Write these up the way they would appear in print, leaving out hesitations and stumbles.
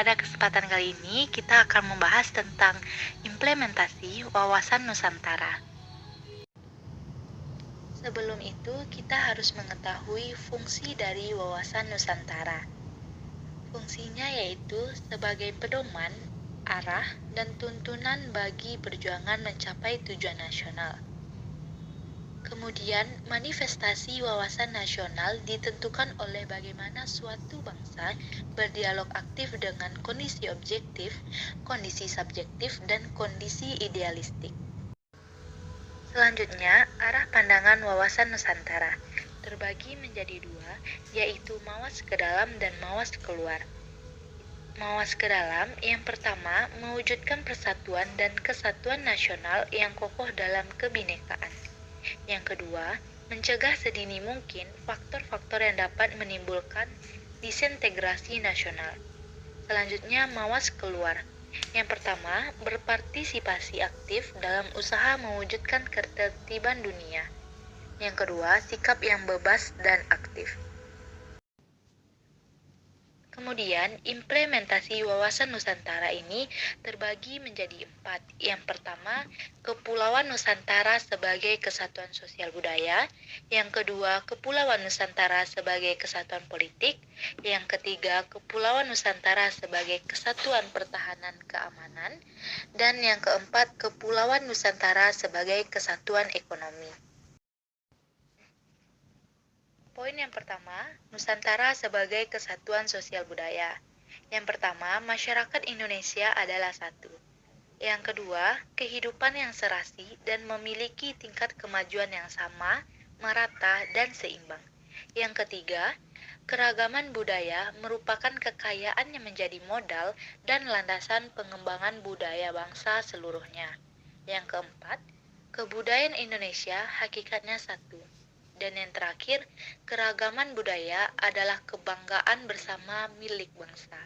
Pada kesempatan kali ini, kita akan membahas tentang implementasi wawasan Nusantara. Sebelum itu, kita harus mengetahui fungsi dari wawasan Nusantara. Fungsinya yaitu sebagai pedoman, arah, dan tuntunan bagi perjuangan mencapai tujuan nasional. Kemudian, manifestasi wawasan nasional ditentukan oleh bagaimana suatu bangsa berdialog aktif dengan kondisi objektif, kondisi subjektif, dan kondisi idealistik. Selanjutnya, arah pandangan wawasan Nusantara terbagi menjadi dua, yaitu mawas ke dalam dan mawas keluar. Mawas ke dalam, yang pertama, mewujudkan persatuan dan kesatuan nasional yang kokoh dalam kebinekaan. Yang kedua, mencegah sedini mungkin faktor-faktor yang dapat menimbulkan disintegrasi nasional. Selanjutnya, mawas keluar. Yang pertama, berpartisipasi aktif dalam usaha mewujudkan ketertiban dunia. Yang kedua, sikap yang bebas dan aktif. Kemudian, implementasi wawasan Nusantara ini terbagi menjadi 4. Yang pertama, Kepulauan Nusantara sebagai kesatuan sosial budaya. Yang kedua, Kepulauan Nusantara sebagai kesatuan politik. Yang ketiga, Kepulauan Nusantara sebagai kesatuan pertahanan keamanan. Dan yang keempat, Kepulauan Nusantara sebagai kesatuan ekonomi. Poin yang pertama, Nusantara sebagai kesatuan sosial budaya. Yang pertama, masyarakat Indonesia adalah satu. Yang kedua, kehidupan yang serasi dan memiliki tingkat kemajuan yang sama, merata, dan seimbang. Yang ketiga, keragaman budaya merupakan kekayaan yang menjadi modal dan landasan pengembangan budaya bangsa seluruhnya. Yang keempat, kebudayaan Indonesia hakikatnya satu. Dan yang terakhir, keragaman budaya adalah kebanggaan bersama milik bangsa.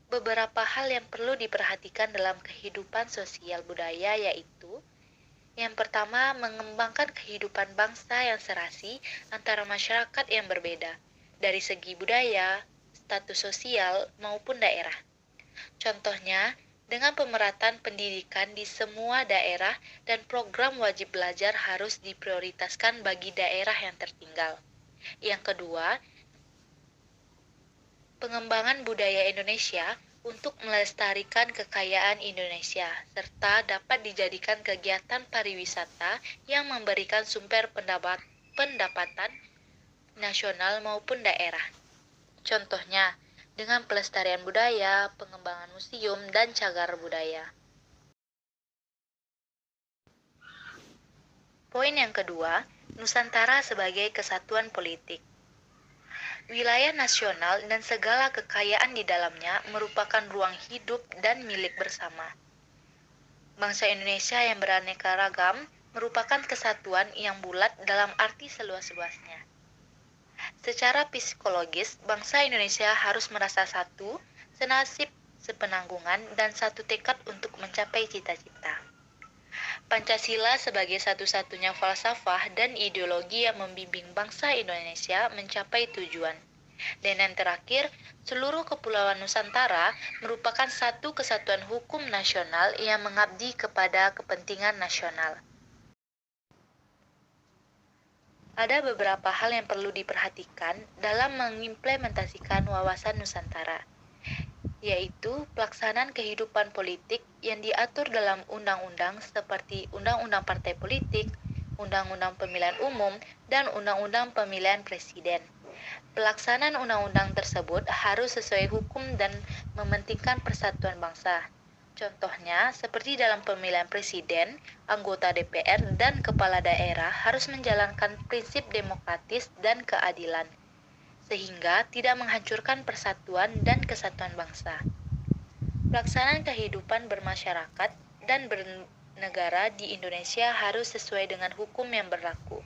Beberapa hal yang perlu diperhatikan dalam kehidupan sosial budaya yaitu: yang pertama, mengembangkan kehidupan bangsa yang serasi antara masyarakat yang berbeda, dari segi budaya, status sosial, maupun daerah. Contohnya, dengan pemerataan pendidikan di semua daerah dan program wajib belajar harus diprioritaskan bagi daerah yang tertinggal. Yang kedua, pengembangan budaya Indonesia untuk melestarikan kekayaan Indonesia, serta dapat dijadikan kegiatan pariwisata yang memberikan sumber pendapatan nasional maupun daerah. Contohnya, dengan pelestarian budaya, pengembangan museum, dan cagar budaya. Poin yang kedua, Nusantara sebagai kesatuan politik. Wilayah nasional dan segala kekayaan di dalamnya merupakan ruang hidup dan milik bersama. Bangsa Indonesia yang beraneka ragam merupakan kesatuan yang bulat dalam arti seluas-luasnya. Secara psikologis, bangsa Indonesia harus merasa satu, senasib, sepenanggungan, dan satu tekad untuk mencapai cita-cita. Pancasila sebagai satu-satunya falsafah dan ideologi yang membimbing bangsa Indonesia mencapai tujuan. Dan yang terakhir, seluruh kepulauan Nusantara merupakan satu kesatuan hukum nasional yang mengabdi kepada kepentingan nasional. Ada beberapa hal yang perlu diperhatikan dalam mengimplementasikan wawasan Nusantara, yaitu pelaksanaan kehidupan politik yang diatur dalam undang-undang seperti Undang-Undang Partai Politik, Undang-Undang Pemilihan Umum, dan Undang-Undang Pemilihan Presiden. Pelaksanaan undang-undang tersebut harus sesuai hukum dan mementingkan persatuan bangsa. Contohnya, seperti dalam pemilihan presiden, anggota DPR, dan kepala daerah harus menjalankan prinsip demokratis dan keadilan, sehingga tidak menghancurkan persatuan dan kesatuan bangsa. Pelaksanaan kehidupan bermasyarakat dan bernegara di Indonesia harus sesuai dengan hukum yang berlaku.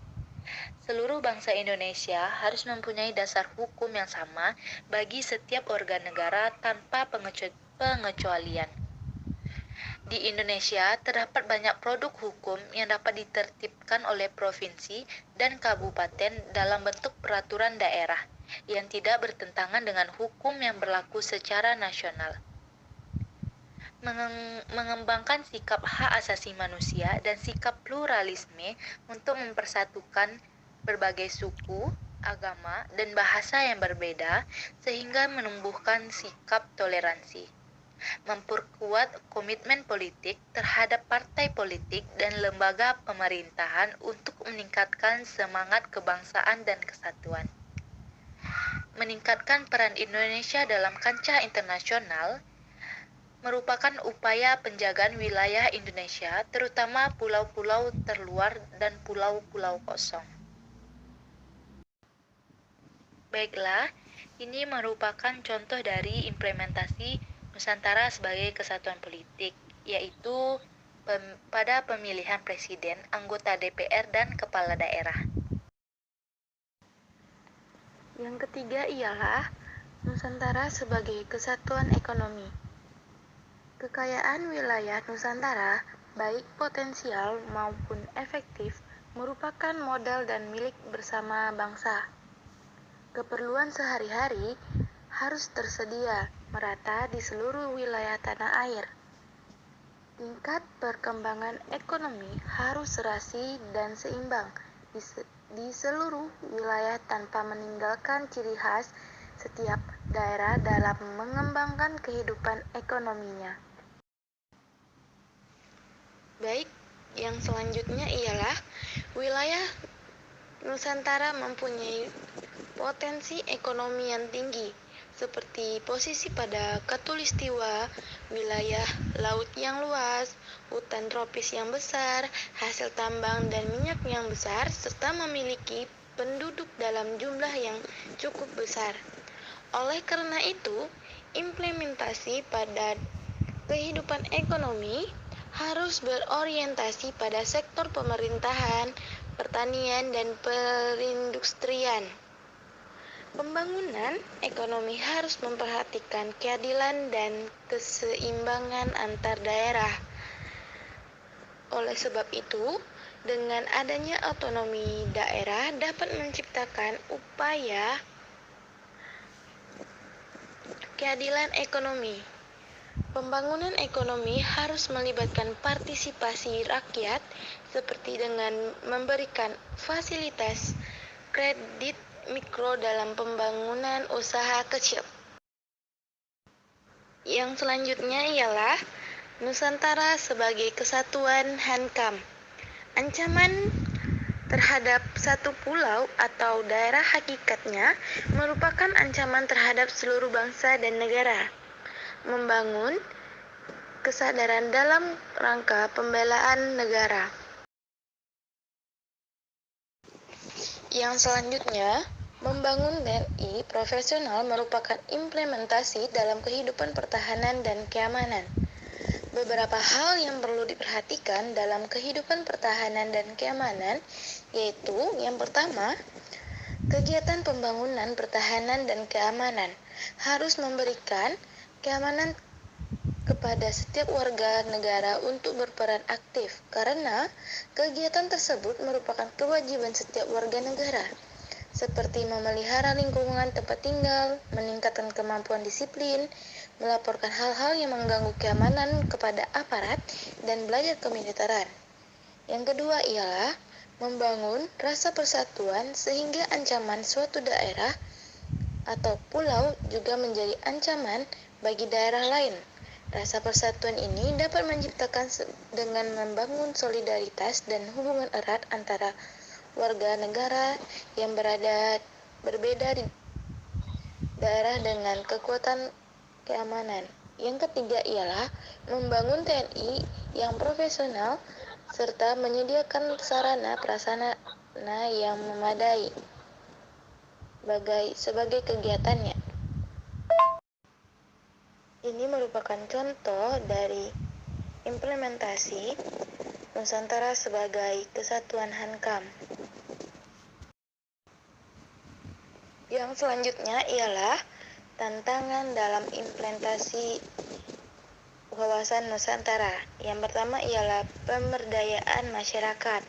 Seluruh bangsa Indonesia harus mempunyai dasar hukum yang sama bagi setiap organ negara tanpa pengecualian. Di Indonesia terdapat banyak produk hukum yang dapat ditertibkan oleh provinsi dan kabupaten dalam bentuk peraturan daerah, yang tidak bertentangan dengan hukum yang berlaku secara nasional. Mengembangkan sikap hak asasi manusia dan sikap pluralisme untuk mempersatukan berbagai suku, agama, dan bahasa yang berbeda sehingga menumbuhkan sikap toleransi. Memperkuat komitmen politik terhadap partai politik dan lembaga pemerintahan untuk meningkatkan semangat kebangsaan dan kesatuan. Meningkatkan peran Indonesia dalam kancah internasional merupakan upaya penjagaan wilayah Indonesia, terutama pulau-pulau terluar dan pulau-pulau kosong. Baiklah, ini merupakan contoh dari implementasi Nusantara sebagai kesatuan politik, yaitu pada pemilihan presiden, anggota DPR, dan kepala daerah. Yang ketiga ialah Nusantara sebagai kesatuan ekonomi. Kekayaan wilayah Nusantara, baik potensial maupun efektif, merupakan modal dan milik bersama bangsa. Keperluan sehari-hari harus tersedia merata di seluruh wilayah tanah air. Tingkat perkembangan ekonomi harus serasi dan seimbang di seluruh wilayah tanpa meninggalkan ciri khas setiap daerah dalam mengembangkan kehidupan ekonominya. Baik, yang selanjutnya ialah wilayah Nusantara mempunyai potensi ekonomi yang tinggi, seperti posisi pada Khatulistiwa, wilayah laut yang luas, hutan tropis yang besar, hasil tambang dan minyak yang besar, serta memiliki penduduk dalam jumlah yang cukup besar. Oleh karena itu, implementasi pada kehidupan ekonomi harus berorientasi pada sektor pemerintahan, pertanian, dan perindustrian. Pembangunan ekonomi harus memperhatikan keadilan dan keseimbangan antar daerah. Oleh sebab itu, dengan adanya otonomi daerah dapat menciptakan upaya keadilan ekonomi. Pembangunan ekonomi harus melibatkan partisipasi rakyat seperti dengan memberikan fasilitas kredit mikro dalam pembangunan usaha kecil. Yang selanjutnya ialah Nusantara sebagai kesatuan Hankam. Ancaman terhadap satu pulau atau daerah hakikatnya merupakan ancaman terhadap seluruh bangsa dan negara. Membangun kesadaran dalam rangka pembelaan negara. Yang selanjutnya, membangun TNI profesional merupakan implementasi dalam kehidupan pertahanan dan keamanan. Beberapa hal yang perlu diperhatikan dalam kehidupan pertahanan dan keamanan yaitu yang pertama, kegiatan pembangunan pertahanan dan keamanan harus memberikan keamanan kepada setiap warga negara untuk berperan aktif karena kegiatan tersebut merupakan kewajiban setiap warga negara seperti memelihara lingkungan tempat tinggal, meningkatkan kemampuan disiplin, melaporkan hal-hal yang mengganggu keamanan kepada aparat, dan belajar kemiliteran. Yang kedua ialah membangun rasa persatuan sehingga ancaman suatu daerah atau pulau juga menjadi ancaman bagi daerah lain. Rasa persatuan ini dapat menciptakan dengan membangun solidaritas dan hubungan erat antara warga negara yang berbeda di daerah dengan kekuatan keamanan. Yang ketiga ialah membangun TNI yang profesional serta menyediakan sarana prasarana yang memadai sebagai kegiatannya. Ini merupakan contoh dari implementasi Nusantara sebagai kesatuan Hankam. Yang selanjutnya ialah tantangan dalam implementasi wawasan Nusantara. Yang pertama ialah pemberdayaan masyarakat.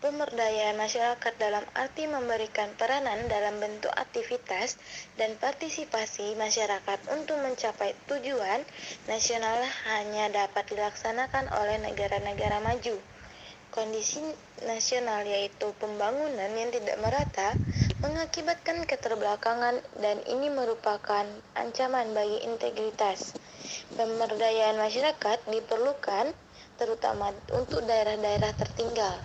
Pemberdayaan masyarakat dalam arti memberikan peranan dalam bentuk aktivitas dan partisipasi masyarakat untuk mencapai tujuan nasional hanya dapat dilaksanakan oleh negara-negara maju. Kondisi nasional yaitu pembangunan yang tidak merata mengakibatkan keterbelakangan dan ini merupakan ancaman bagi integritas. Pemberdayaan masyarakat diperlukan terutama untuk daerah-daerah tertinggal.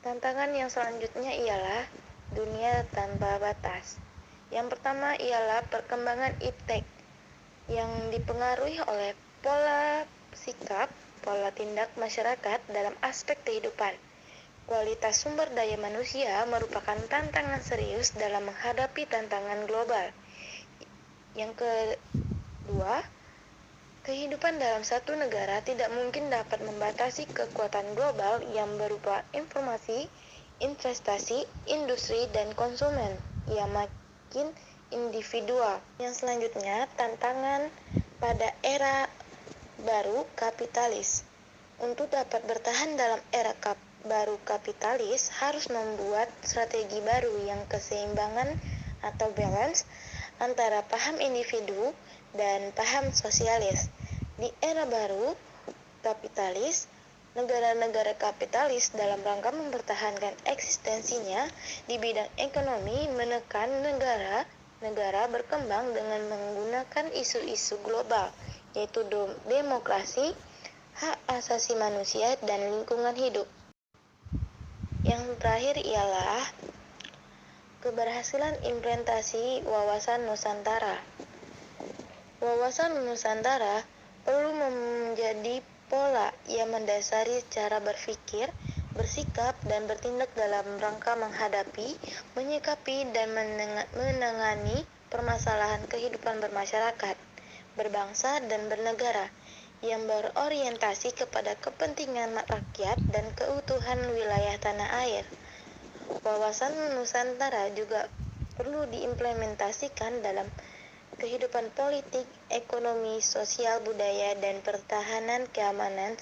Tantangan yang selanjutnya ialah dunia tanpa batas. Yang pertama ialah perkembangan iptek yang dipengaruhi oleh pola sikap, pola tindak masyarakat dalam aspek kehidupan. Kualitas sumber daya manusia merupakan tantangan serius dalam menghadapi tantangan global. Yang kedua, kehidupan dalam satu negara tidak mungkin dapat membatasi kekuatan global yang berupa informasi, investasi, industri, dan konsumen yang makin individual. Yang selanjutnya, tantangan pada era baru kapitalis. Untuk dapat bertahan dalam era baru kapitalis harus membuat strategi baru yang keseimbangan atau balance antara paham individu dan paham sosialis. Di era baru kapitalis, negara-negara kapitalis dalam rangka mempertahankan eksistensinya di bidang ekonomi menekan negara berkembang dengan menggunakan isu-isu global, yaitu demokrasi, hak asasi manusia, dan lingkungan hidup. Yang terakhir ialah keberhasilan implementasi wawasan Nusantara. Wawasan Nusantara perlu menjadi pola yang mendasari cara berpikir, bersikap, dan bertindak dalam rangka menghadapi, menyikapi, dan menangani permasalahan kehidupan bermasyarakat, berbangsa, dan bernegara yang berorientasi kepada kepentingan rakyat dan keutuhan wilayah tanah air. Wawasan Nusantara juga perlu diimplementasikan dalam kehidupan politik, ekonomi, sosial, budaya, dan pertahanan keamanan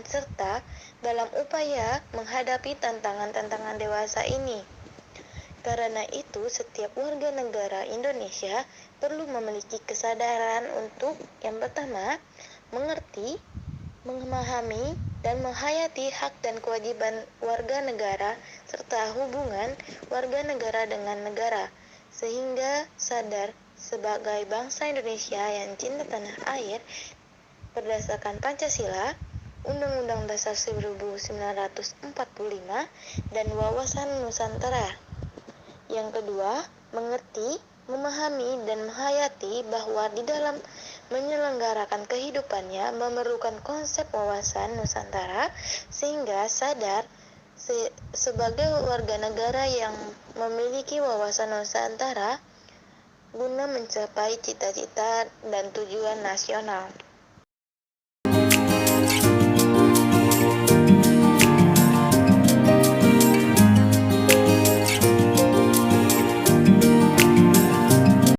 serta dalam upaya menghadapi tantangan-tantangan dewasa ini. Karena itu, setiap warga negara Indonesia perlu memiliki kesadaran untuk yang pertama, mengerti, memahami, dan menghayati hak dan kewajiban warga negara serta hubungan warga negara dengan negara, sehingga sadar sebagai bangsa Indonesia yang cinta tanah air berdasarkan Pancasila, Undang-Undang Dasar 1945, dan wawasan Nusantara. Yang kedua, mengerti, memahami, dan menghayati bahwa di dalam menyelenggarakan kehidupannya memerlukan konsep wawasan Nusantara sehingga sadar sebagai warga negara yang memiliki wawasan Nusantara guna mencapai cita-cita dan tujuan nasional.